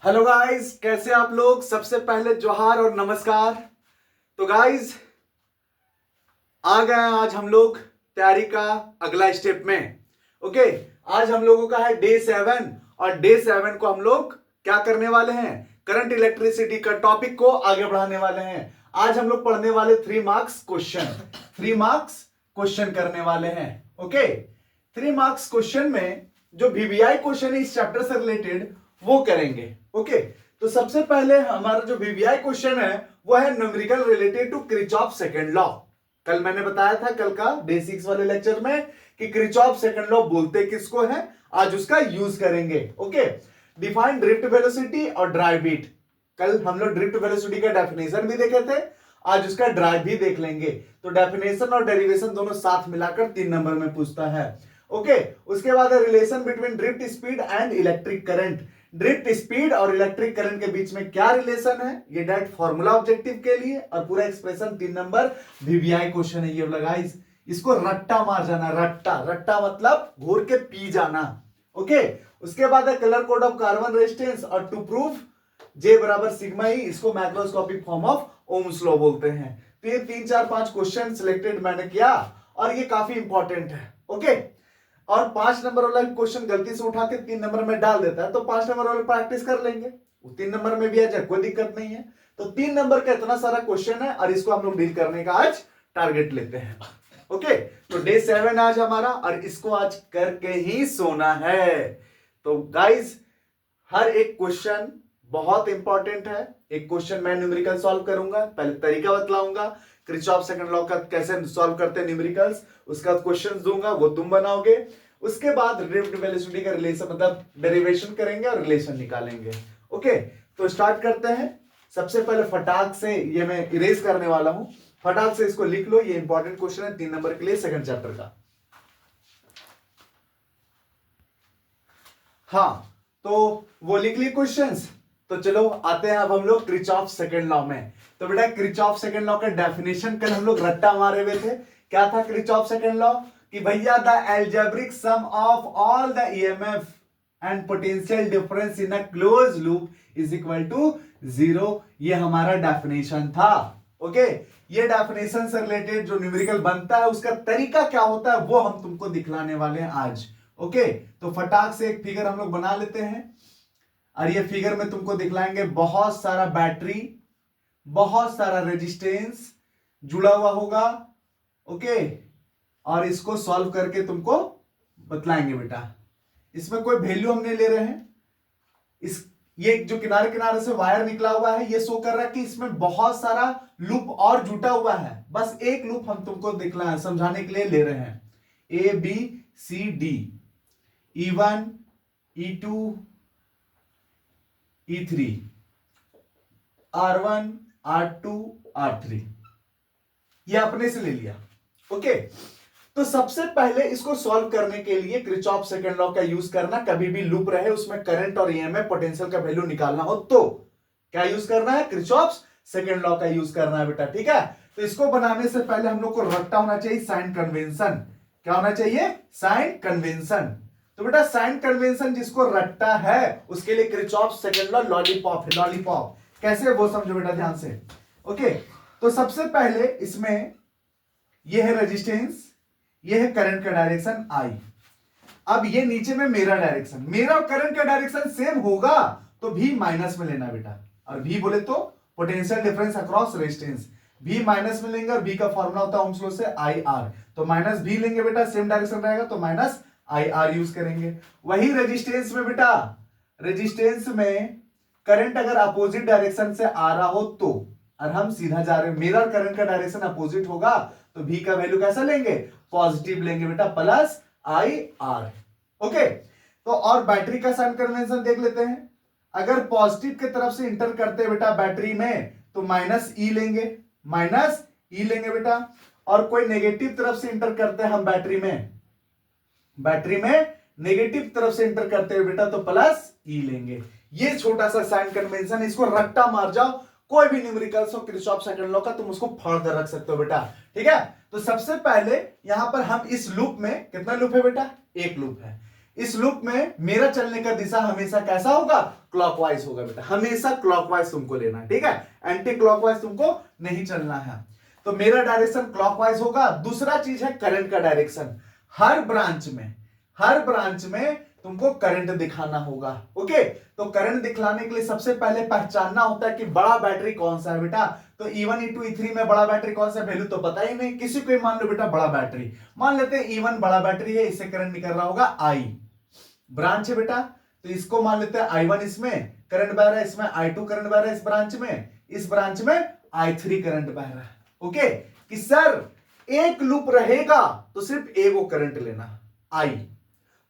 Hello guys, कैसे आप लोग। सबसे पहले जोहार और नमस्कार। तो गाइस आ गए हैं आज हम लोग तैयारी का अगला स्टेप में। ओके, आज हम लोगों का है डे 7 और डे 7 को हम लोग क्या करने वाले हैं, करंट इलेक्ट्रिसिटी का टॉपिक को आगे बढ़ाने वाले हैं। आज हम लोग पढ़ने वाले 3 मार्क्स क्वेश्चन करने वाले हैं। ओके, 3 मार्क्स क्वेश्चन में जो वीवीआई क्वेश्चन है इस चैप्टर से रिलेटेड वो करेंगे। ओके, तो सबसे पहले हमारा जो वीवीआई क्वेश्चन है वो है numerical related to Kirchhoff second law. कल मैंने बताया था, कल का डे 6 वाले लेक्चर में, कि किरचॉफ सेकंड लॉ बोलते किसको है, आज उसका यूज करेंगे। ओके, डिफाइन ड्रिफ्ट वेलोसिटी और ड्राइव बीट। कल हम लोग ड्रिफ्ट वेलोसिटी का डेफिनेशन भी देखे थे, आज उसका ड्राइव भी देख लेंगे। तो डेफिनेशन और डेरिवेशन दोनों साथ मिलाकर 3 नंबर में पूछता है। ओके, उसके बाद relation between drift speed and electric current. Drift speed और इलेक्ट्रिक करंट के बीच में क्या रिलेशन है, ये डायरेक्ट फॉर्मूला ऑब्जेक्टिव के लिए, और पूरा एक्सप्रेशन 3 नंबर वीवीआई क्वेश्चन है ये वाला गाइस। इसको रट्टा मार जाना, रट्टा रट्टा मतलब घूर के पी जाना। ओके, उसके बाद है colour code of carbon resistance और टू प्रूफ जे बराबर सिग्मा ई, इसको macroscopic form of Ohm's law बोलते हैं। तो ये 3 4 5 क्वेश्चन सिलेक्टेड मैंने किया और ये काफी इंपॉर्टेंट है। ओके, और 5 नंबर वाला क्वेश्चन गलती से उठा के 3 नंबर में डाल देता है, तो 5 नंबर वाला प्रैक्टिस कर लेंगे, वो 3 नंबर में भी आ जाए, कोई दिक्कत नहीं है। तो 3 नंबर का इतना सारा क्वेश्चन है और इसको हम लोग डील करने का आज टारगेट लेते हैं। ओके, तो डे 7 आज हमारा, और इसको आज करके ही सोना है। तो गाइज हर एक क्वेश्चन बहुत इंपॉर्टेंट है। एक क्वेश्चन मैं न्यूमेरिकल सॉल्व करूंगा, पहले तरीका बतलाऊंगा किरचॉफ सेकंड लॉ का कैसे सॉल्व करते हैं न्यूमेरिकल्स, उसका क्वेश्चंस दूंगा वो तुम बनाओगे। उसके बाद ड्रिफ्ट वेलोसिटी का रिलेशन मतलब डेरिवेशन करेंगे और रिलेशन निकालेंगे। ओके, तो स्टार्ट करते हैं। सबसे पहले फटाक से ये मैं इरेज करने वाला हूं, फटाक से इसको लिख लो, ये इंपॉर्टेंट क्वेश्चन है 3 नंबर के लिए सेकंड चैप्टर का। हाँ, तो वो लिख ली क्वेश्चंस। तो चलो आते हैं अब हम लोग किरचॉफ सेकंड लॉ में। तो बेटा किरचॉफ सेकंड लॉ का डेफिनेशन कल हम लोग रट्टा मारे हुए थे। क्या था किरचॉफ सेकंड लॉ, कि भैया the algebraic sum of all the EMF and potential difference in a close loop is equal to 0। ये हमारा डेफिनेशन था। ओके, ये डेफिनेशन से रिलेटेड जो न्यूमेरिकल बनता है उसका तरीका क्या होता है वो हम तुमको दिखलाने वाले हैं आज। ओके, तो फटाक से एक फिगर हम लोग बना लेते हैं, और ये फिगर में तुमको दिखलाएंगे बहुत सारा बैटरी, बहुत सारा रेजिस्टेंस जुड़ा हुआ होगा। ओके, और इसको सॉल्व करके तुमको बतलाएंगे बेटा। इसमें कोई वैल्यू हम नहीं ले रहे हैं। इस ये जो किनारे किनारे से वायर निकला हुआ है ये शो कर रहा है कि इसमें बहुत सारा लूप और जुटा हुआ है। बस एक लूप हम तुमको दिखला समझाने के लिए ले रहे हैं। ए B C D, E1 E2 E3, R1 R2 R3, ये अपने से ले लिया। ओके, तो सबसे पहले इसको सॉल्व करने के लिए किरचॉफ सेकंड लॉ का यूज करना। कभी भी लूप रहे उसमें करंट और ईएमएफ पोटेंशियल का वैल्यू निकालना हो तो क्या यूज करना है, किरचॉफ सेकंड लॉ का यूज करना है बेटा। ठीक है, तो इसको बनाने से पहले हम लोग को रट्टा होना चाहिए, साइन कन्वेंशन। क्या होना चाहिए, साइन कन्वेंशन। तो बेटा साइन कन्वेंशन जिसको रट्टा है उसके लिए किरचॉफ सेकंड लॉ लॉलीपॉप है, लॉलीपॉप। कैसे वो समझो बेटा ध्यान से। ओके, तो सबसे पहले इसमें ये है रेजिस्टेंस, ये है करंट का डायरेक्शन आई। अब ये नीचे में मेरा डायरेक्शन, मेरा और करंट का डायरेक्शन सेम होगा तो भी माइनस में लेना बेटा, और भी बोले तो पोटेंशियल डिफरेंस अक्रॉस रेजिस्टेंस, भी माइनस में लेंगे, और भी का फॉर्मूला होता है ओम्स लॉ से आई आर, तो माइनस भी लेंगे बेटा, सेम डायरेक्शन रहेगा तो माइनस आई आर यूज करेंगे। वही रेजिस्टेंस में बेटा, रेजिस्टेंस में करंट अगर अपोजिट डायरेक्शन से आ रहा हो तो, और हम सीधा जा रहे हैं, मेरा करंट का डायरेक्शन अपोजिट होगा तो भी का वैल्यू कैसा लेंगे, पॉजिटिव लेंगे बेटा, प्लस आई आर। ओके, तो और बैटरी का साइन कन्वेंशन देख लेते हैं। अगर पॉजिटिव की तरफ से इंटर करते हैं बेटा बैटरी में तो माइनस ई लेंगे, माइनस ई लेंगे बेटा, और कोई नेगेटिव तरफ से इंटर करते हैं हम बैटरी में, बैटरी में नेगेटिव तरफ से इंटर करते हुए बेटा तो प्लस ई लेंगे। ये छोटा सा साइन कन्वेंशन, इसको रट्टा मार जाओ, कोई भी न्यूमेरिकल्स हो किरचॉफ सेकंड लॉ का तुम उसको फर्दर रख सकते हो बेटा। ठीक है, तो सबसे पहले यहां पर हम इस लूप में, कितना लूप है बेटा, एक लूप है, इस लूप में मेरा चलने का दिशा हमेशा कैसा होगा, क्लॉकवाइज होगा बेटा, हमेशा क्लॉकवाइज तुमको लेना है, ठीक है, एंटी क्लॉकवाइज तुमको नहीं चलना है। तो मेरा डायरेक्शन क्लॉकवाइज होगा। दूसरा चीज है करंट का डायरेक्शन, हर ब्रांच में तुमको करंट दिखाना होगा। ओके, तो करंट दिखलाने के लिए सबसे पहले पहचानना होता है कि बड़ा बैटरी कौन सा है बेटा। तो E1 E2 E3 में बड़ा बैटरी कौन सा, वैल्यू तो पता ही नहीं, किसी को मान लो बेटा बड़ा बैटरी, मान लेते हैं E1 बड़ा बैटरी है, इससे करंट निकल रहा होगा I, ब्रांच है बेटा, तो इसको मान लेते हैं I1, इसमें करंट बह रहा है, इसमें I2 करंट बह रहा है, इस ब्रांच में I3 करंट बह रहा है। ओके, कि सर एक लूप रहेगा तो सिर्फ एक वो करंट लेना, I,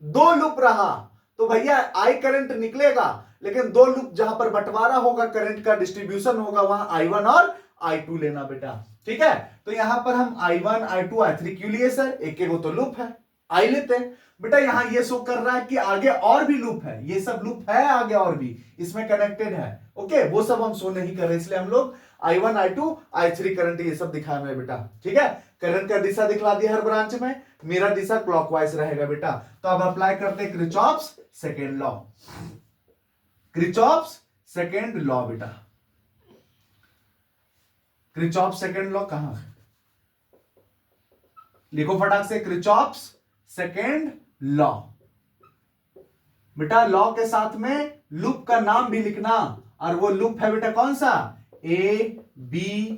दो लूप रहा तो भैया I करंट निकलेगा, लेकिन दो लूप जहां पर बंटवारा होगा, करंट का डिस्ट्रीब्यूशन होगा, वहां I1 और I2 लेना बेटा, ठीक है। तो यहां पर हम I1 I2 I3 क्यों लिए सर, एक एक वो तो लूप है, I लेते हैं बेटा। यहां ये शो कर रहा है कि आगे और भी लूप है, ये सब लूप है आगे और भी इसमें कनेक्टेड है। ओके, वो सब हम शो नहीं कर रहे, इसलिए हम लोग I1 I2 I3 करंट ये सब दिखा रहे हैं बेटा, ठीक है। करंट का दिशा दिखला दिया हर ब्रांच में, मेरा दिशा क्लॉकवाइज रहेगा बेटा। तो अब अप्लाई करते हैं Kirchhoff's second law, Kirchhoff's second law बेटा। किरचॉफ्स सेकेंड लॉ कहां, लिखो फटाक से, किरचॉफ्स सेकेंड लॉ बेटा। लॉ के साथ में लूप का नाम भी लिखना, और वो लूप है बेटा कौन सा, ABCDA।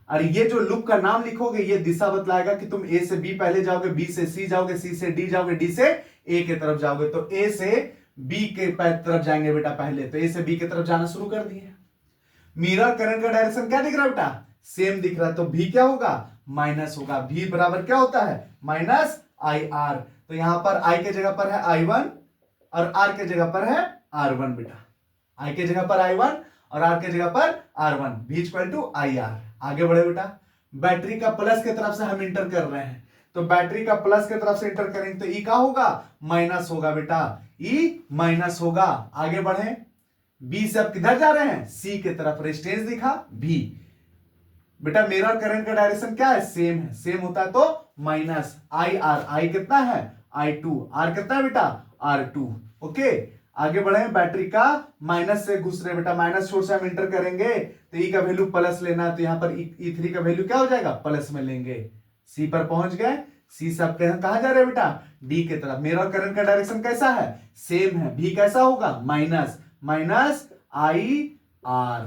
और ये जो लूप का नाम लिखोगे ये दिशा बतलाएगा कि तुम A से B पहले जाओगे, B से C जाओगे, C से D जाओगे, D से A के तरफ जाओगे। तो A से B के तरफ जाएंगे बेटा पहले, तो A से B के तरफ जाना शुरू कर दिए। मिरर करंट का डायरेक्शन क्या दिख रहा है बेटा, सेम दिख रहा है, तो V क्या होगा, माइनस होगा। V बराबर क्या होता है, माइनस IR। तो यहां पर I के जगह पर है I1 और R के जगह पर है R1 बेटा, I के जगह पर I1 और R के जगह पर R1, V equal to IR। आगे बढ़े बेटा, बैटरी का प्लस की तरफ से हम इंटर कर रहे हैं, तो बैटरी का प्लस की तरफ से इंटर करेंगे तो E का होगा, माइनस होगा बेटा, E माइनस होगा। आगे बढ़े, B से अब किधर जा रहे हैं, C के तरफ, रेजिस्टेंस दिखा V बेटा। मेरा करंट का डायरेक्शन क्या है, सेम है, सेम होता है तो माइनस IR, I कितना है I2, R कितना है बेटा R2। ओके, आगे बढ़े, बैटरी का माइनस से घुस रहे बेटा, माइनस छोर से हम इंटर करेंगे तो E का वैल्यू प्लस लेना है, तो यहां पर E3 का वैल्यू क्या हो जाएगा, प्लस में लेंगे। C पर पहुंच गए, C से आप कहां जा रहे हैं बेटा, D के तरफ। मेरा करंट का डायरेक्शन कैसा है, सेम है, V कैसा होगा, माइनस माइनस IR।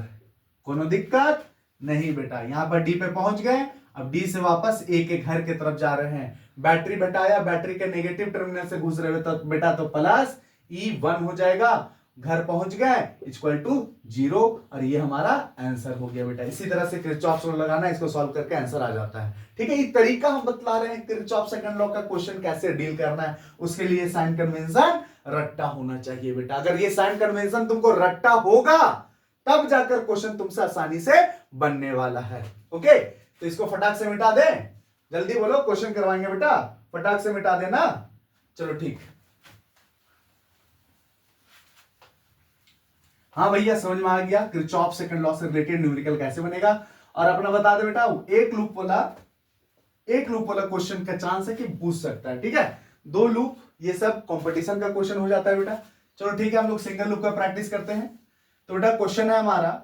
कोनो दिक्कत नहीं बेटा, यहां पर D पे पहुंच गए, अब D से वापस A के घर के तरफ जा रहे हैं। बैटरी बेटाया, बैटरी के नेगेटिव टर्मिनल से घुस रहे हो तो बेटा तो प्लस E1 हो जाएगा, घर पहुंच गए इक्वल टू 0, और ये हमारा आंसर हो गया बेटा। इसी तरह से किरचॉफ लॉ लगाना, इसको सॉल्व करके आंसर आ जाता है, ठीक है। ये तरीका हम बतला रहे हैं किरचॉफ सेकंड लॉ का क्वेश्चन कैसे डील करना है, उसके लिए साइन कन्वेंशन रट्टा होना चाहिए बेटा। अगर ये साइन कन्वेंशन तुमको रट्टा होगा तब जाकर क्वेश्चन तुमसे आसानी से बनने वाला है। ओके, तो इसको फटाक से मिटा दे, जल्दी बोलो, क्वेश्चन करवाएंगे बेटा, फटाक से मिटा देना। चलो ठीक, हाँ भैया समझ में आ गया किरचॉफ सेकंड लॉ से रिलेटेड न्यूमेरिकल कैसे बनेगा। और अपना बता दे बेटा, एक लूप वाला क्वेश्चन का चांस है कि पूछ सकता है, ठीक है। दो लूप ये सब कंपटीशन का क्वेश्चन हो जाता है बेटा। चलो ठीक है, हम लोग सिंगल लूप का प्रैक्टिस करते हैं। तो बेटा क्वेश्चन है हमारा,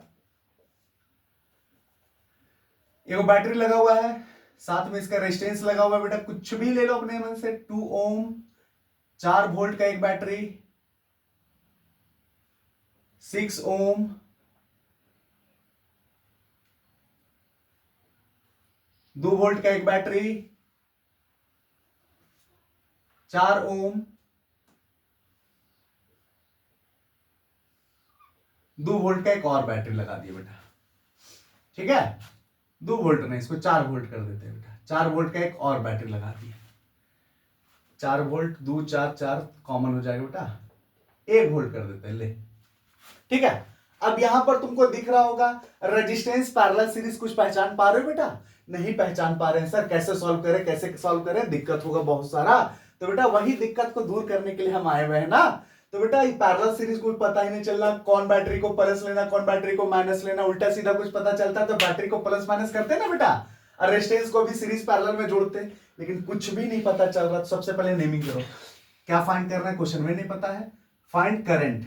एक बैटरी लगा हुआ है, साथ में इसका रेजिस्टेंस लगा हुआ है बेटा, कुछ भी ले लो अपने मन से, 2 ओम, 4 वोल्ट का एक बैटरी, 6 ओम, 2 वोल्ट का एक बैटरी, 4 ओम, 2 वोल्ट का एक और बैटरी लगा दिया बेटा, ठीक है। 2 वोल्ट नहीं, इसको 4 वोल्ट कर देते हैं बेटा, 4 वोल्ट का एक और बैटरी लगा दिया, 4 वोल्ट 2 4 4 कॉमन हो जाएगा बेटा, 1 वोल्ट कर देते हैं, ले, ठीक है। अब यहां पर तुमको दिख रहा होगा रेजिस्टेंस पैरेलल सीरीज, कुछ पहचान पा रहे हो बेटा, नहीं पहचान पा रहे हैं सर, कैसे सॉल्व करें, कैसे सॉल्व करें, दिक्कत होगा बहुत सारा। तो बेटा वही दिक्कत को दूर करने के लिए हम आए हुए हैं ना। तो बेटा पैरेलल सीरीज को पता ही नहीं चल रहा, कौन बैटरी को प्लस लेना, कौन बैटरी को माइनस लेना, उल्टा सीधा कुछ पता चलता तो बैटरी को प्लस माइनस करते ना बेटा, और रेजिस्टेंस को भी सीरीज पैरेलल में जोड़ते, लेकिन कुछ भी नहीं पता चल रहा। तो सबसे पहले नेमिंग करो, क्या फाइंड करना है, क्वेश्चन में नहीं पता है। फाइंड करंट,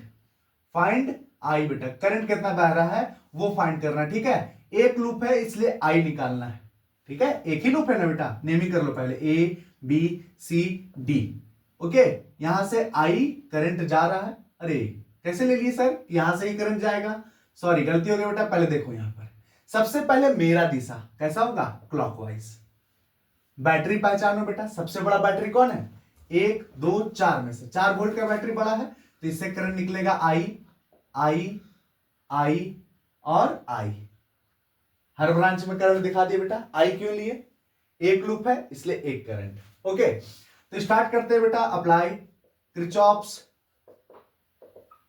फाइंड आई बेटा, करंट कितना बह रहा है वो फाइंड करना है, ठीक है। एक लूप है इसलिए आई निकालना है, ठीक है। एक ही लूप है ना बेटा, नेमिंग कर लो पहले, A B C D. Okay, यहां से आई करंट जा रहा है। अरे कैसे ले लिए सर, यहां से ही करंट जाएगा, सॉरी गलती हो गई बेटा। पहले देखो यहां पर सबसे पहले मेरा दिशा कैसा होगा, क्लॉकवाइज। बैटरी पहचानो बेटा, सबसे बड़ा बैटरी कौन है, 1 2 4 में से 4 वोल्ट का बैटरी बड़ा है, तो इससे करंट निकलेगा आई आई आई और आई। हर ब्रांच में करंट दिखा दिया बेटा। आई क्यों लिए, एक लूप है इसलिए एक करंट। ओके, तो स्टार्ट करते हैं बेटा। Apply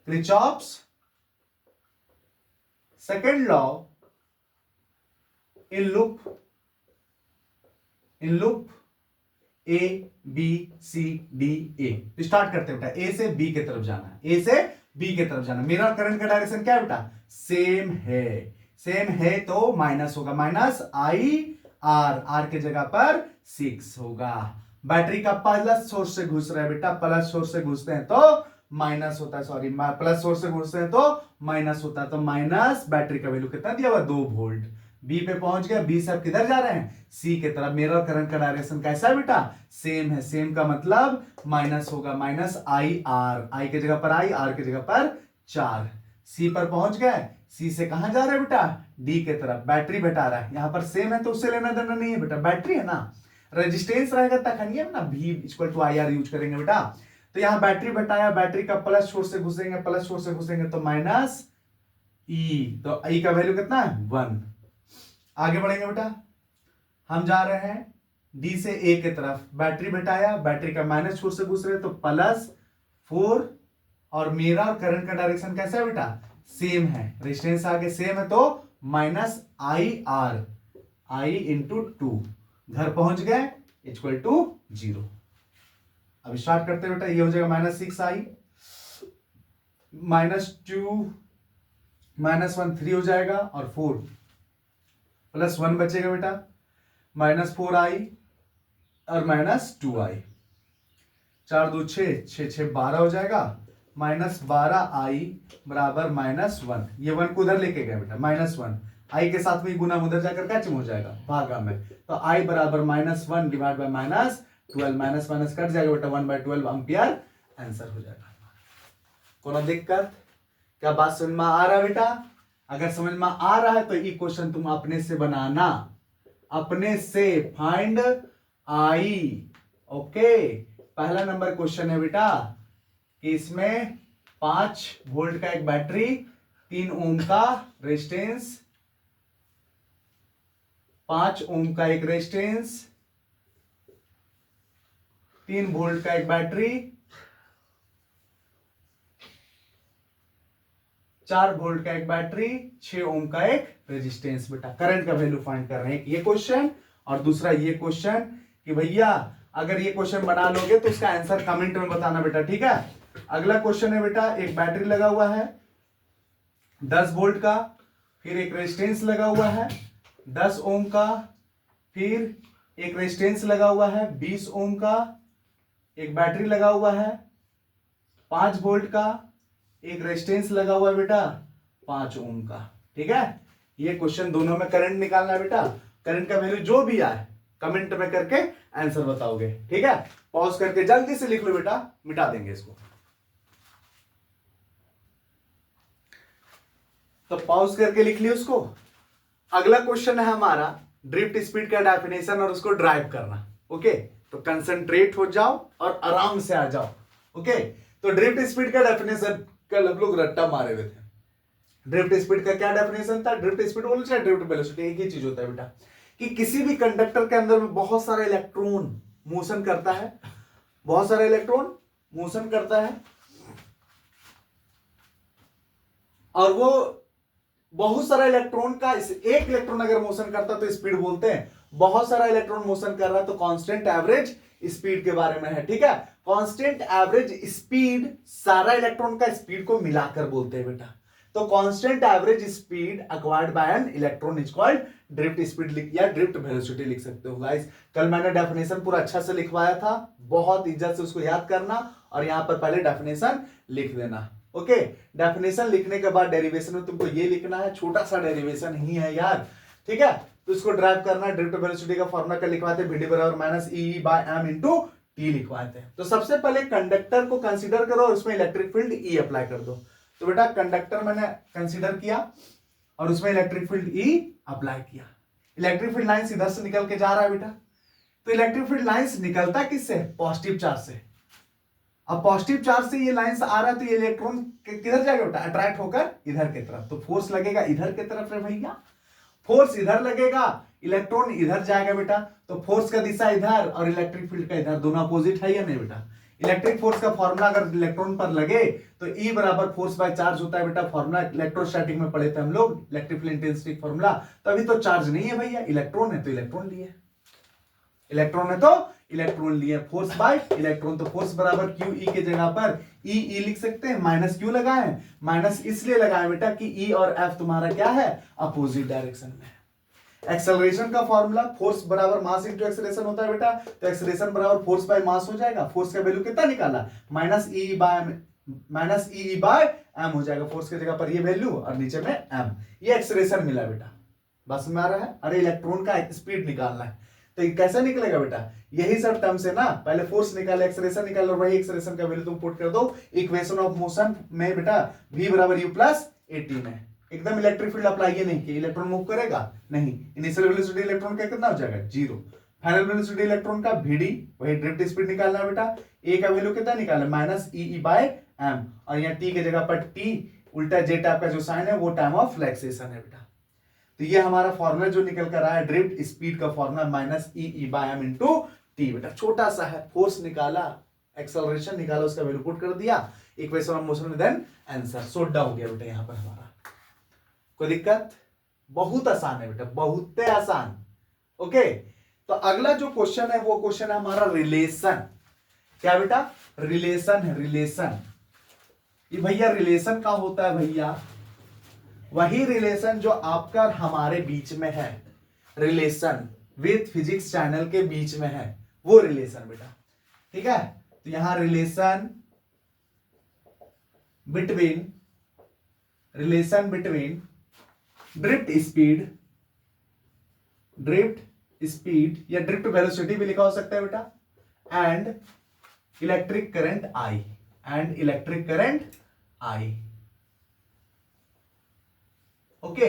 Kirchhoff's second law in loop A B C D A. Start करते हैं बेटा, ए से बी की तरफ जाना है, ए से बी की तरफ जाना। मेरा करंट का डायरेक्शन क्या है बेटा, सेम है तो माइनस होगा, माइनस आई आर की जगह पर 6 होगा। बैटरी का प्लस सोर्स से घुस रहा है बेटा, प्लस सोर्स से घुसते हैं तो माइनस होता है, सॉरी प्लस सोर्स से घुसते हैं तो माइनस होता है, तो माइनस बैटरी का वैल्यू कितना दिया हुआ, 2 वोल्ट। बी पे पहुंच गया, बी से आप किधर जा रहे हैं, सी की तरफ। मेरा करंट का डायरेक्शन कैसा है बेटा, सेम है, सेम का मतलब माइनस होगा, माइनस आई आर, आई की जगह पर आई, आर की जगह पर 4। सी पर पहुंच गए, सी से कहां जा रहे हैं बेटा, डी की तरफ। बैटरी बता रहा है, यहां पर सेम है तो उससे लेना देना नहीं है बेटा, बैटरी है ना, रेजिस्टेंस रहेगा तखनिए ना, V equal to I R use करेंगे बेटा। तो यहां बैटरी बताया, बैटरी का प्लस छोर से घुसेंगे तो माइनस ई, तो ई का वैल्यू कितना है 1। आगे बढ़ेंगे बेटा, हम जा रहे हैं डी से ए की तरफ। बैटरी बताया, बैटरी का माइनस छोर से घुस रहे तो +4, और मेरा करंट का डायरेक्शन कैसा है बेटा, सेम है, रेजिस्टेंस आगे सेम है तो minus I R, I into 2। घर पहुंच गए इक्वल टू 0। अब स्टार्ट करते हैं बेटा, ये हो जाएगा -6i, -2 -1 3 हो जाएगा, और 4 +1 बचेगा बेटा, -4i और -2i। 4 2 6 6 6 12 हो जाएगा, -12i बराबर -1। ये 1 को उधर लेके गए बेटा, -1 आई के साथ में गुना उधर जाकर क्या चिन्ह हो जाएगा, भागा में। तो आई बराबर -1 डिवाइड बाय -12, माइनस कट जाएगा बेटा, 1/12 एम्पियर आंसर हो जाएगा। कोनो दिक्कत, क्या बात समझ में आ रहा है बेटा? अगर समझ में आ रहा है तो ये क्वेश्चन तुम अपने से बनाना, अपने से। Find I. ओके, पहला नंबर क्वेश्चन है बेटा कि इसमें 5 वोल्ट का एक बैटरी, 3 ओम का रेजिस्टेंस, 5 ओम का एक रेजिस्टेंस, 3 वोल्ट का एक बैटरी, 4 वोल्ट का एक बैटरी, 6 ओम का एक रेजिस्टेंस। बेटा करंट का वैल्यू फाइंड कर रहे हैं, ये क्वेश्चन, और दूसरा ये क्वेश्चन कि भैया अगर ये क्वेश्चन बना लोगे तो इसका आंसर कमेंट में बताना बेटा, ठीक है। अगला क्वेश्चन है बेटा, एक बैटरी लगा हुआ है 10 वोल्ट का, फिर एक रेजिस्टेंस लगा हुआ है 10 ओम का, फिर एक रेजिस्टेंस लगा हुआ है 20 ओम का, एक बैटरी लगा हुआ है 5 वोल्ट का, एक रेजिस्टेंस लगा हुआ है बेटा 5 ओम का, ठीक है। ये क्वेश्चन दोनों में करंट निकालना है बेटा। करंट का वैल्यू जो भी आए कमेंट में करके आंसर बताओगे, ठीक है। पॉज करके जल्दी से लिख लो बेटा, मिटा देंगे इसको। तो पॉज करके लिख लियो उसको। अगला क्वेश्चन है हमारा ड्रिफ्ट स्पीड का डेफिनेशन और उसको ड्राइव करना। ओके, तो कंसंट्रेट हो जाओ और आराम से आ जाओ। ओके, तो ड्रिफ्ट स्पीड का डेफिनेशन कल हम लोग रट्टा मारे हुए थे। ड्रिफ्ट स्पीड का क्या डेफिनेशन था? ड्रिफ्ट स्पीड बोलो चाहे ड्रिफ्ट वेलोसिटी, एक ही चीज होता है बेटा कि किसी भी कंडक्टर के अंदर में बहुत सारा इलेक्ट्रॉन मोशन करता है, बहुत सारा इलेक्ट्रॉन मोशन करता है, और वो बहुत सारा इलेक्ट्रॉन का एक इलेक्ट्रॉन अगर मोशन करता है तो स्पीड बोलते हैं। बहुत सारा इलेक्ट्रॉन मोशन कर रहा है तो कांस्टेंट एवरेज स्पीड के बारे में है, ठीक है। कांस्टेंट एवरेज स्पीड सारा इलेक्ट्रॉन का स्पीड को मिलाकर बोलते हैं बेटा। तो constant average speed acquired bye an electron is called drift speed या ड्रिफ्ट वेलोसिटी लिख सकते हो गाइस। कल मैंने डेफिनेशन पूरा अच्छा से लिखवाया था, बहुत इज्जत से उसको याद करना और यहाँ पर पहले डेफिनेशन लिख देना। ओके, डेफिनेशन लिखने के बाद डेरिवेशन में तुमको ये लिखना है, छोटा सा डेरिवेशन ही है यार, ठीक है। तो इसको ड्राइव करना, ड्रिफ्ट वेलोसिटी का फॉर्मूला क्या लिखवाते हैं, वी डी बराबर minus E by M into T लिखवाते हैं। तो सबसे पहले कंडक्टर को कंसीडर करो और उसमें इलेक्ट्रिक फील्ड ई अप्लाई कर दो। तो बेटा कंडक्टर मैंने कंसीडर किया और उसमें इलेक्ट्रिक फील्ड ई अप्लाई किया। इलेक्ट्रिक फील्ड लाइंस इधर से निकल के जा रहा है बेटा, तो इलेक्ट्रिक फील्ड लाइंस निकलता किससे, पॉजिटिव चार्ज से। अब पॉजिटिव चार्ज से ये लाइंस आ रहा है तो ये इलेक्ट्रॉन किधर जाएगा बेटा, अट्रैक्ट होकर इधर की तरफ। तो फोर्स लगेगा इधर की तरफ है भैया, फोर्स इधर लगेगा, इलेक्ट्रॉन इधर जाएगा बेटा। तो फोर्स का दिशा इधर और इलेक्ट्रिक फील्ड का इधर, दोनों अपोजिट है या नहीं बेटा। इलेक्ट्रिक फोर्स का फॉर्मूला अगर इलेक्ट्रॉन पर लगे तो E बराबर फोर्स बाय चार्ज होता है बेटा। फॉर्मूला इलेक्ट्रोस्टैटिक में पढ़े थे हम लोग, इलेक्ट्रिक फील्ड इंटेंसिटी फॉर्मूला। तो अभी तो चार्ज नहीं है भैया, इलेक्ट्रॉन है तो इलेक्ट्रॉन लिए, इलेक्ट्रॉन है तो इलेक्ट्रॉन लिए। फोर्स बाय इलेक्ट्रॉन, तो फोर्स बराबर क्यू ई के जगह पर ई लिख सकते हैं, माइनस क्यू लगाए, माइनस इसलिए लगाए बेटा कि ई और एफ तुम्हारा क्या है, अपोजिट डायरेक्शन में। एक्सेलरेशन का फॉर्मूला फोर्स बराबर मास इनटू एक्सेलरेशन होता है बेटा। तो एक्सेलरेशन बराबर फोर्स बाय मास हो जाएगा। फोर्स का वैल्यू कितना निकाला, माइनस ई बाय एम हो जाएगा। फोर्स की जगह पर ये वैल्यू और नीचे में एम, ये एक्सेलरेशन मिला बेटा, बस में आ रहा है। अरे इलेक्ट्रॉन का स्पीड निकालना है तो ये कैसे निकलेगा बेटा, यही सब टर्म से ना, पहले फोर्स निकाले, एक्सेलरेशन निकालो, वही एक्सेलरेशन का वैल्यू तुम पुट कर दो इक्वेशन ऑफ मोशन में बेटा, v बराबर u प्लस 18 है। एकदम इलेक्ट्रिक फील्ड अप्लाई ये नहीं कि इलेक्ट्रॉन मूव करेगा, नहीं। इनिशियल वेलोसिटी इलेक्ट्रॉन का कितना हो जाएगा, 0। फाइनल वेलोसिटी इलेक्ट्रॉन का vd, वही ड्रिफ्ट स्पीड निकालना है बेटा। a का वैल्यू कितना निकाला, माइनस ई बाय एम, और यहाँ t के जगह पर t उल्टा j टाइप का जो साइन है वो टाइम ऑफ फ्लैक्सेशन है बेटा। तो ये हमारा फॉर्मूला जो निकल कर आया ड्रिफ्ट स्पीड का formula minus E by M into t बेटा। छोटा सा है, फोर्स निकाला, एक्सेलरेशन निकाला, उसका वैल्यू पुट कर दिया, इक्वेशन ऑफ मोशन में, देन आंसर। सोल्व हो गया बेटा यहाँ पर हमारा। कोई दिक्कत, बहुत आसान है बेटा, बहुत आसान। ओके, तो अगला जो क्वेश्चन है वो क्वेश्चन है हमारा रिलेशन। क्या बेटा, रिलेशन है, रिलेशन। ये भैया रिलेशन का होता है भैया, वही रिलेशन जो आपका हमारे बीच में है, रिलेशन विथ फिजिक्स चैनल के बीच में है, वो रिलेशन बेटा, ठीक है। तो यहां रिलेशन बिटवीन ड्रिफ्ट स्पीड या ड्रिफ्ट वेलोसिटी भी लिखा हो सकता है बेटा, and electric current I, okay.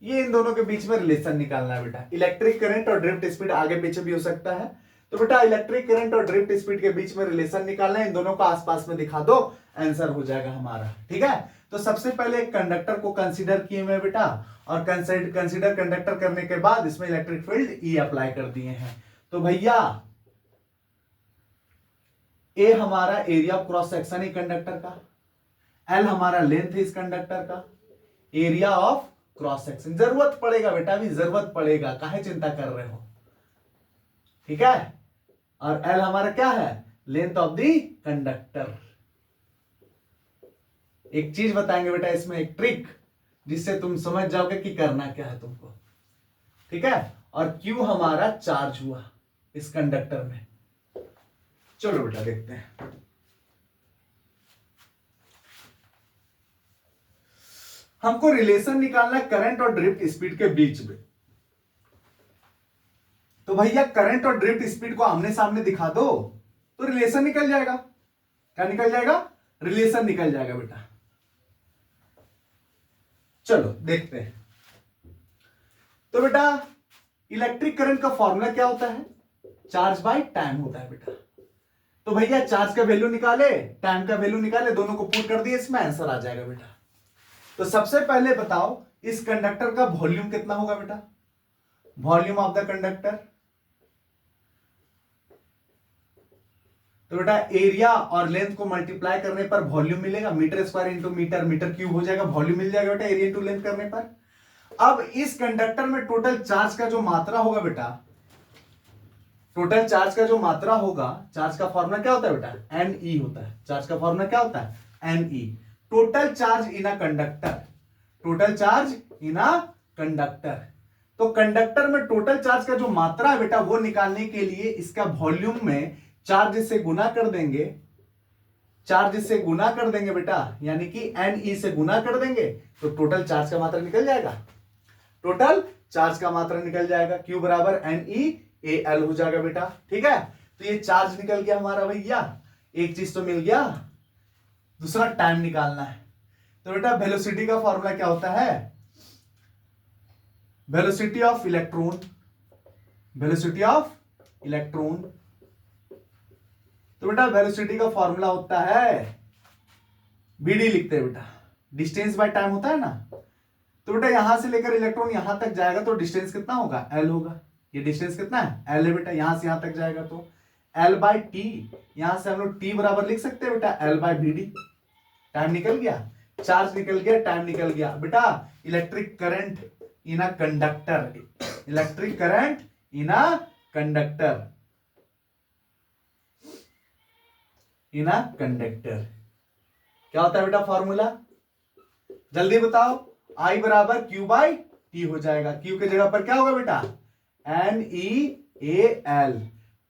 ये इन दोनों के बीच में रिलेशन निकालना है बेटा। इलेक्ट्रिक करंट और ड्रिफ्ट स्पीड आगे पीछे भी हो सकता है, तो बेटा इलेक्ट्रिक करंट और ड्रिफ्ट स्पीड के बीच में रिलेशन निकालना है, इन दोनों को आसपास में दिखा दो, आंसर हो जाएगा हमारा, ठीक है। तो सबसे पहले एक कंडक्टर को कंसीडर किए हुए बेटा, और कंसीडर कंडक्टर करने के बाद इसमें इलेक्ट्रिक फील्ड ई अप्लाई कर दिए हैं। तो भैया ए हमारा एरिया ऑफ क्रॉस सेक्शन है कंडक्टर का, एल हमारा लेंथ है इस कंडक्टर का, एरिया ऑफ क्रॉस सेक्शन, जरूरत पड़ेगा बेटा, अभी जरूरत पड़ेगा, काहे चिंता कर रहे हो, ठीक है। और एल हमारा क्या है, लेंथ ऑफ द कंडक्टर। एक चीज बताएंगे बेटा इसमें, एक ट्रिक, जिससे तुम समझ जाओगे कि करना क्या है तुमको, ठीक है। और क्यू हमारा चार्ज हुआ इस कंडक्टर में। चलो बेटा देखते हैं। हमको रिलेशन निकालना है करंट और ड्रिफ्ट स्पीड के बीच में। तो भैया करंट और ड्रिफ्ट स्पीड को आमने सामने दिखा दो तो रिलेशन निकल जाएगा। क्या निकल जाएगा, रिलेशन निकल जाएगा बेटा। चलो देखते हैं। तो बेटा इलेक्ट्रिक करंट का फॉर्मूला क्या होता है, चार्ज बाय टाइम होता है बेटा। तो भैया चार्ज का वैल्यू निकाले, टाइम का वैल्यू निकाले, दोनों को पुट कर दिए, इसमें आंसर आ जाएगा बेटा। तो सबसे पहले बताओ इस कंडक्टर का वॉल्यूम कितना होगा बेटा, वॉल्यूम ऑफ द कंडक्टर। तो बेटा एरिया और लेंथ को मल्टीप्लाई करने पर वॉल्यूम मिलेगा, metre square into metre, metre cube हो जाएगा, वॉल्यूम मिल जाएगा बेटा एरिया इंटू लेंथ करने पर। अब इस कंडक्टर में टोटल चार्ज का जो मात्रा होगा बेटा, टोटल चार्ज का जो मात्रा होगा, चार्ज का फॉर्मूला क्या होता है बेटा, एन ई होता है। चार्ज का फॉर्मूला क्या होता है, n e, total charge in a conductor, total charge in a conductor. तो कंडक्टर में टोटल चार्ज का जो मात्रा है बेटा, वो निकालने के लिए इसका वॉल्यूम में चार्ज से गुना कर देंगे, चार्ज से गुना कर देंगे बेटा, यानी कि NE से गुना कर देंगे तो टोटल चार्ज का मात्रा निकल जाएगा, टोटल चार्ज का मात्रा निकल जाएगा। Q बराबर NE/AL हो जाएगा बेटा, ठीक है। तो ये चार्ज निकल गया हमारा भैया, एक चीज तो मिल गया। दूसरा टाइम निकालना है, तो बेटा वेलोसिटी का फॉर्मूला क्या होता है, velocity of electron, velocity of electron. तो बेटा वेलोसिटी का फॉर्मूला होता है BD लिखते हैं बेटा, डिस्टेंस बाय टाइम होता है ना। तो बेटा यहां से लेकर इलेक्ट्रॉन यहां तक जाएगा तो डिस्टेंस कितना होगा, L होगा। ये डिस्टेंस कितना है, L है बेटा। यहां से यहां तक जाएगा तो L/T, यहां से हम लोग T बराबर लिख सकते हैं बेटा L/BD। टाइम निकल गया, चार्ज निकल गया, टाइम निकल गया बेटा। Electric current in a conductor, electric current in a conductor, in a conductor क्या होता है बेटा फॉर्मूला, जल्दी बताओ। I बराबर Q/T हो जाएगा। Q की जगह पर क्या होगा बेटा, NE/AL।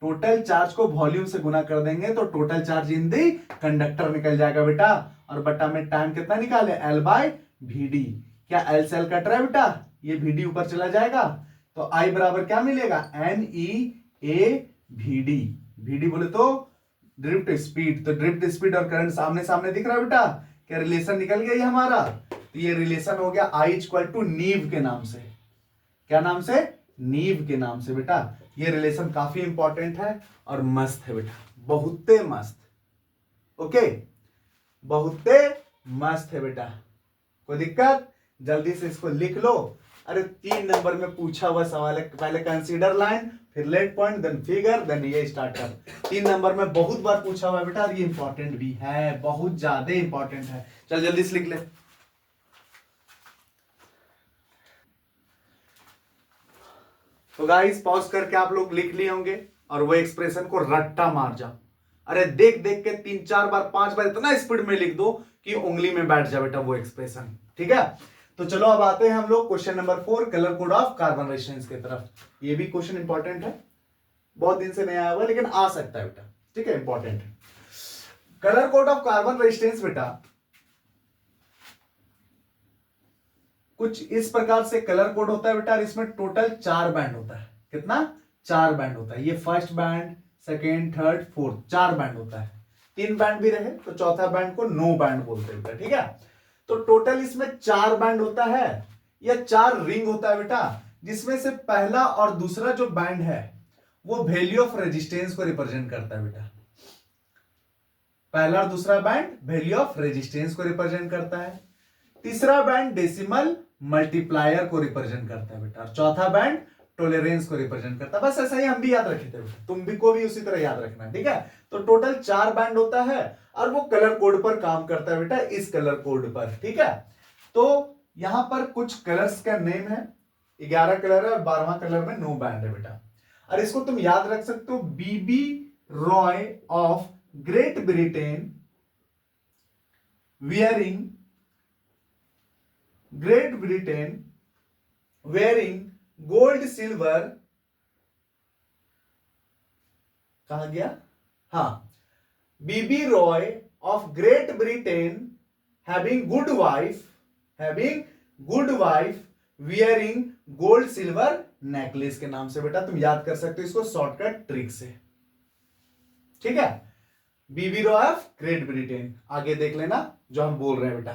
टोटल चार्ज को वॉल्यूम से गुना कर देंगे तो टोटल चार्ज इन दी कंडक्टर निकल जाएगा बेटा। और बटा में टाइम कितना निकाले, L/VD। क्या L से L कट रहा है बेटा, ये VD ऊपर चला जाएगा तो I बराबर क्या मिलेगा, NE/AVD। VD बोले तो ड्रिफ्ट स्पीड, तो ड्रिफ्ट स्पीड और करंट सामने सामने दिख रहा है बेटा। क्या रिलेशन निकल गया ये हमारा, तो ये रिलेशन हो गया I इक्वल टू नीव के नाम से। क्या नाम से, नीव के नाम से बेटा। ये रिलेशन काफी इंपॉर्टेंट है और मस्त है बेटा, बहुते मस्त। ओके, बहुते मस्त है बेटा। कोई दिक्कत, जल्दी से इसको लिख लो। अरे 3 नंबर में पूछा हुआ सवाल है, पहले कंसीडर लाइन, फिर let point, then figure, then ये स्टार्टर। 3 नंबर में बहुत बार पूछा हुआ है बेटा, और ये इंपॉर्टेंट भी है, बहुत ज्यादा इंपॉर्टेंट है। चल जल्दी से लिख ले। तो गाइस पॉज करके आप लोग लिख लिए होंगे और वो एक्सप्रेशन को रट्टा मार जाओ। अरे देख देख के 3-4 बार 5 बार इतना स्पीड में लिख दो कि उंगली में बैठ जाए बेटा वो एक्सप्रेशन, ठीक है। तो चलो अब आते हैं हम लोग question number 4, colour code of carbon resistance की तरफ। ये भी क्वेश्चन इंपॉर्टेंट है, बहुत दिन से नहीं आया हुआ लेकिन आ सकता है बेटा, ठीक है, इंपॉर्टेंट है। Colour code of carbon resistance बेटा कुछ इस प्रकार से कलर कोड होता है बेटा, इसमें टोटल 4 बैंड होता है। कितना, 4 बैंड होता है। ये first band, second, third, fourth, 4 band होता है। 3 बैंड भी रहे तो चौथा बैंड को नो बैंड बोलते हैं बेटा, ठीक है। तो टोटल इसमें 4 बैंड होता है, या 4 रिंग होता है बेटा, जिसमें से पहला और दूसरा जो बैंड है वो वैल्यू ऑफ रेजिस्टेंस को रिप्रेजेंट करता है बेटा। पहला और दूसरा बैंड वैल्यू ऑफ रेजिस्टेंस को रिप्रेजेंट करता है। तीसरा बैंड डेसिमल मल्टीप्लायर को रिप्रेजेंट करता है बेटा, और चौथा बैंड टॉलरेंस को रिप्रेजेंट करता है। बस ऐसा ही हम भी याद रखे थे बेटा, तुम भी को भी उसी तरह याद रखना है, ठीक है। तो टोटल 4 बैंड होता है और वो कलर कोड पर काम करता है बेटा, इस कलर कोड पर, ठीक है। तो यहां पर कुछ कलर्स का नेम है, 11 कलर है और 12वां कलर में नो बैंड है बेटा। और इसको तुम याद रख सकते हो, BB Roy of Great Britain wearing Great Britain wearing gold silver, कहा गया, हाँ, BB Roy of Great Britain having good wife wearing gold silver necklace के नाम से बेटा तुम याद कर सकते हो इसको शॉर्टकट ट्रिक से, ठीक है। बीबी रॉय ऑफ ग्रेट ब्रिटेन, आगे देख लेना जो हम बोल रहे हैं बेटा,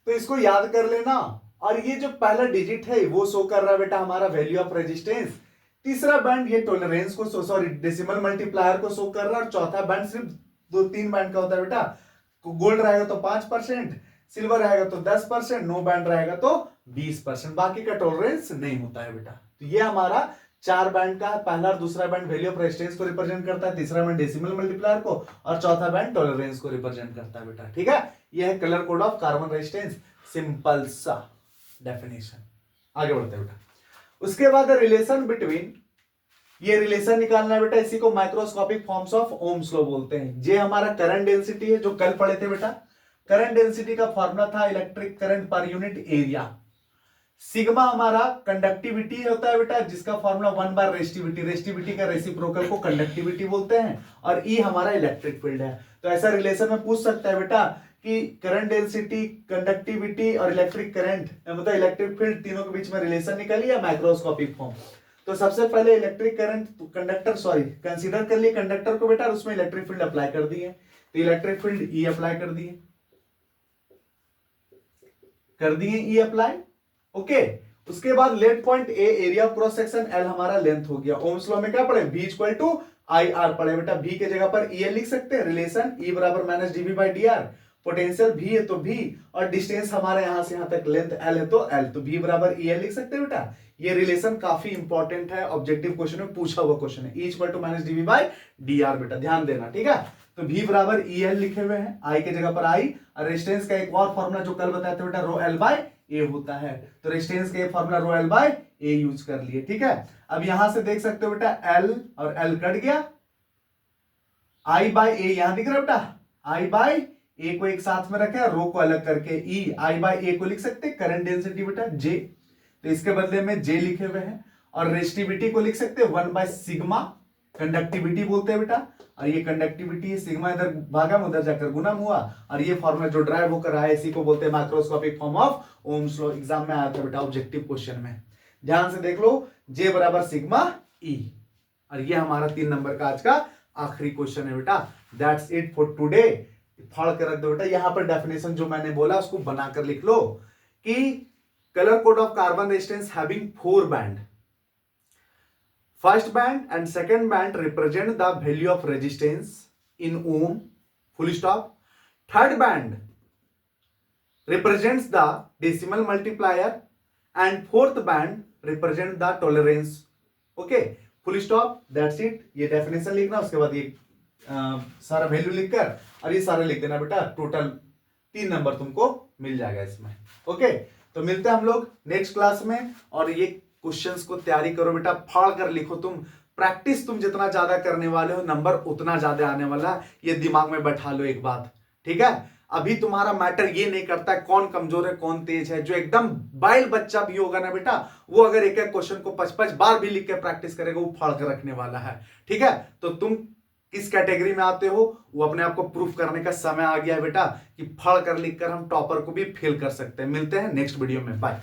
तो इसको याद कर लेना। और ये जो पहला डिजिट है वो शो कर रहा है बेटा हमारा वैल्यू ऑफ रेजिस्टेंस, तीसरा बैंड ये टॉलरेंस को सॉरी डेसिमल मल्टीप्लायर को शो कर रहा है, और चौथा बैंड सिर्फ 2-3 बैंड का होता है बेटा। गोल्ड रहेगा तो 5%, सिल्वर रहेगा तो 10%, नो बैंड रहेगा तो 20%, बाकी का टॉलरेंस नहीं होता है बेटा। तो ये हमारा 4 बैंड का पहला और दूसरा बैंड वैल्यू ऑफ रेजिस्टेंस को रिप्रेजेंट करता है, तीसरा बैंड डेसिमल मल्टीप्लायर को, और चौथा बैंड टॉलरेंस को रिप्रेजेंट करता है बेटा, ठीक है। यह है colour code of carbon resistance, simple सा डेफिनेशन। आगे बढ़ते हैं बेटा, उसके बाद रिलेशन बिटवीन, ये रिलेशन निकालना है बेटा, इसी को microscopic forms of Ohm's law बोलते हैं। ये हमारा करंट डेंसिटी है जो कल पढ़े थे बेटा। करंट डेंसिटी का फॉर्मूला था electric current per unit area. Sigma हमारा कंडक्टिविटी होता है बेटा, जिसका फॉर्मूला 1/रेसिस्टिविटी, रेसिस्टिविटी का रेसिप्रोकल को कंडक्टिविटी बोलते हैं, और ई हमारा इलेक्ट्रिक फील्ड है। तो ऐसा रिलेशन में पूछ सकता है बेटा कि करंट डेंसिटी, कंडक्टिविटी और इलेक्ट्रिक करंट मतलब इलेक्ट्रिक फील्ड, तीनों के बीच में रिलेशन निकालिए मैक्रोस्कोपिक फॉर्म। तो सबसे पहले electric current conductor, sorry consider कर लिए कंडक्टर को बेटा, उसमें इलेक्ट्रिक फील्ड अप्लाई कर दिए, तो इलेक्ट्रिक फील्ड ई अप्लाई कर दिए ई अप्लाई। ओके, उसके बाद let point A, area of cross section L हमारा लेंथ हो गया। ओम्स लॉ में क्या पढ़े, V equal to I R पढ़े बेटा, V के जगह पर EL लिख सकते हैं, रिलेशन E बराबर minus dV by d are, potential V है तो V, और डिस्टेंस हमारे यहां से यहां तक लेंथ L है तो L, तो V बराबर EL लिख सकते हैं बेटा। ये रिलेशन काफी इंपॉर्टेंट है, ऑब्जेक्टिव क्वेश्चन में पूछा हुआ क्वेश्चन है, E equal to minus dV by d r बेटा, ध्यान देना, ठीक है। तो V बराबर EL लिखे हुए हैं, I के जगह पर I, और रेजिस्टेंस का एक और फॉर्मूला जो कल बताए थे बेटा, रो L बाई ए होता है, तो रेजिस्टेंस के formula rho L by a use कर लिए, ठीक है। अब यहां से देख सकते हो बेटा L और L कट गया, I बाई ए यहां दिख रहा है बेटा, I बाई ए को एक साथ में रखे, रो को अलग करके E, I बाई ए को लिख सकते हैं करंट डेंसिटी बेटा J, तो इसके बदले में J लिखे हुए हैं, और रेजिस्टिविटी को लिख सकते हैं 1 सिग्मा, कंडक्टिविटी बोलते हैं बेटा, और ये कंडक्टिविटी सिग्मा इधर भागा में उधर जाकर गुणा हुआ, और ये फॉर्मूला जो ड्राइव होकर आया इसी को बोलते हैं macroscopic form of Ohm's law, exam में आया था बेटा ऑब्जेक्टिव क्वेश्चन में, ध्यान से देख लो, J बराबर सिग्मा E, और ये हमारा 3 नंबर का आज का आखिरी क्वेश्चन है बेटा। दैट्स इट फॉर टुडे, फाड़ कर रख दो बेटा, यहां पर डेफिनेशन जो मैंने बोला उसको बनाकर लिख लो कि colour code of carbon resistance having 4 band, first band and second band represent the value of resistance in ohm, full stop, third band represents the decimal multiplier and fourth band represent the tolerance, okay, full stop, that's it। ये definition लिखना, उसके बाद ये सारा value लिखकर और ये सारा लिख देना बेटा, टोटल 3 नंबर तुमको मिल जाएगा इसमें, ओके। तो मिलते हैं हम लोग नेक्स्ट क्लास में, और ये क्वेश्चंस को तैयारी करो बेटा, फाड़ कर लिखो तुम, प्रैक्टिस तुम जितना ज्यादा करने वाले हो नंबर उतना ज्यादा आने वाला, ये दिमाग में बैठा लो एक बात, ठीक है। अभी तुम्हारा मैटर ये नहीं करता है कौन कमजोर है कौन तेज है, जो एकदम बाइल बच्चा भी होगा ना बेटा, वो अगर एक एक क्वेश्चन को 5-5 बार भी लिख के प्रैक्टिस करेगा, वो फाड़ कर रखने वाला है, ठीक है। तो तुम किस कैटेगरी में आते हो वो अपने आप को प्रूफ करने का समय आ गया है बेटा, कि फाड़ कर लिख कर हम टॉपर को भी फेल कर सकते हैं। मिलते हैं नेक्स्ट वीडियो में, बाय।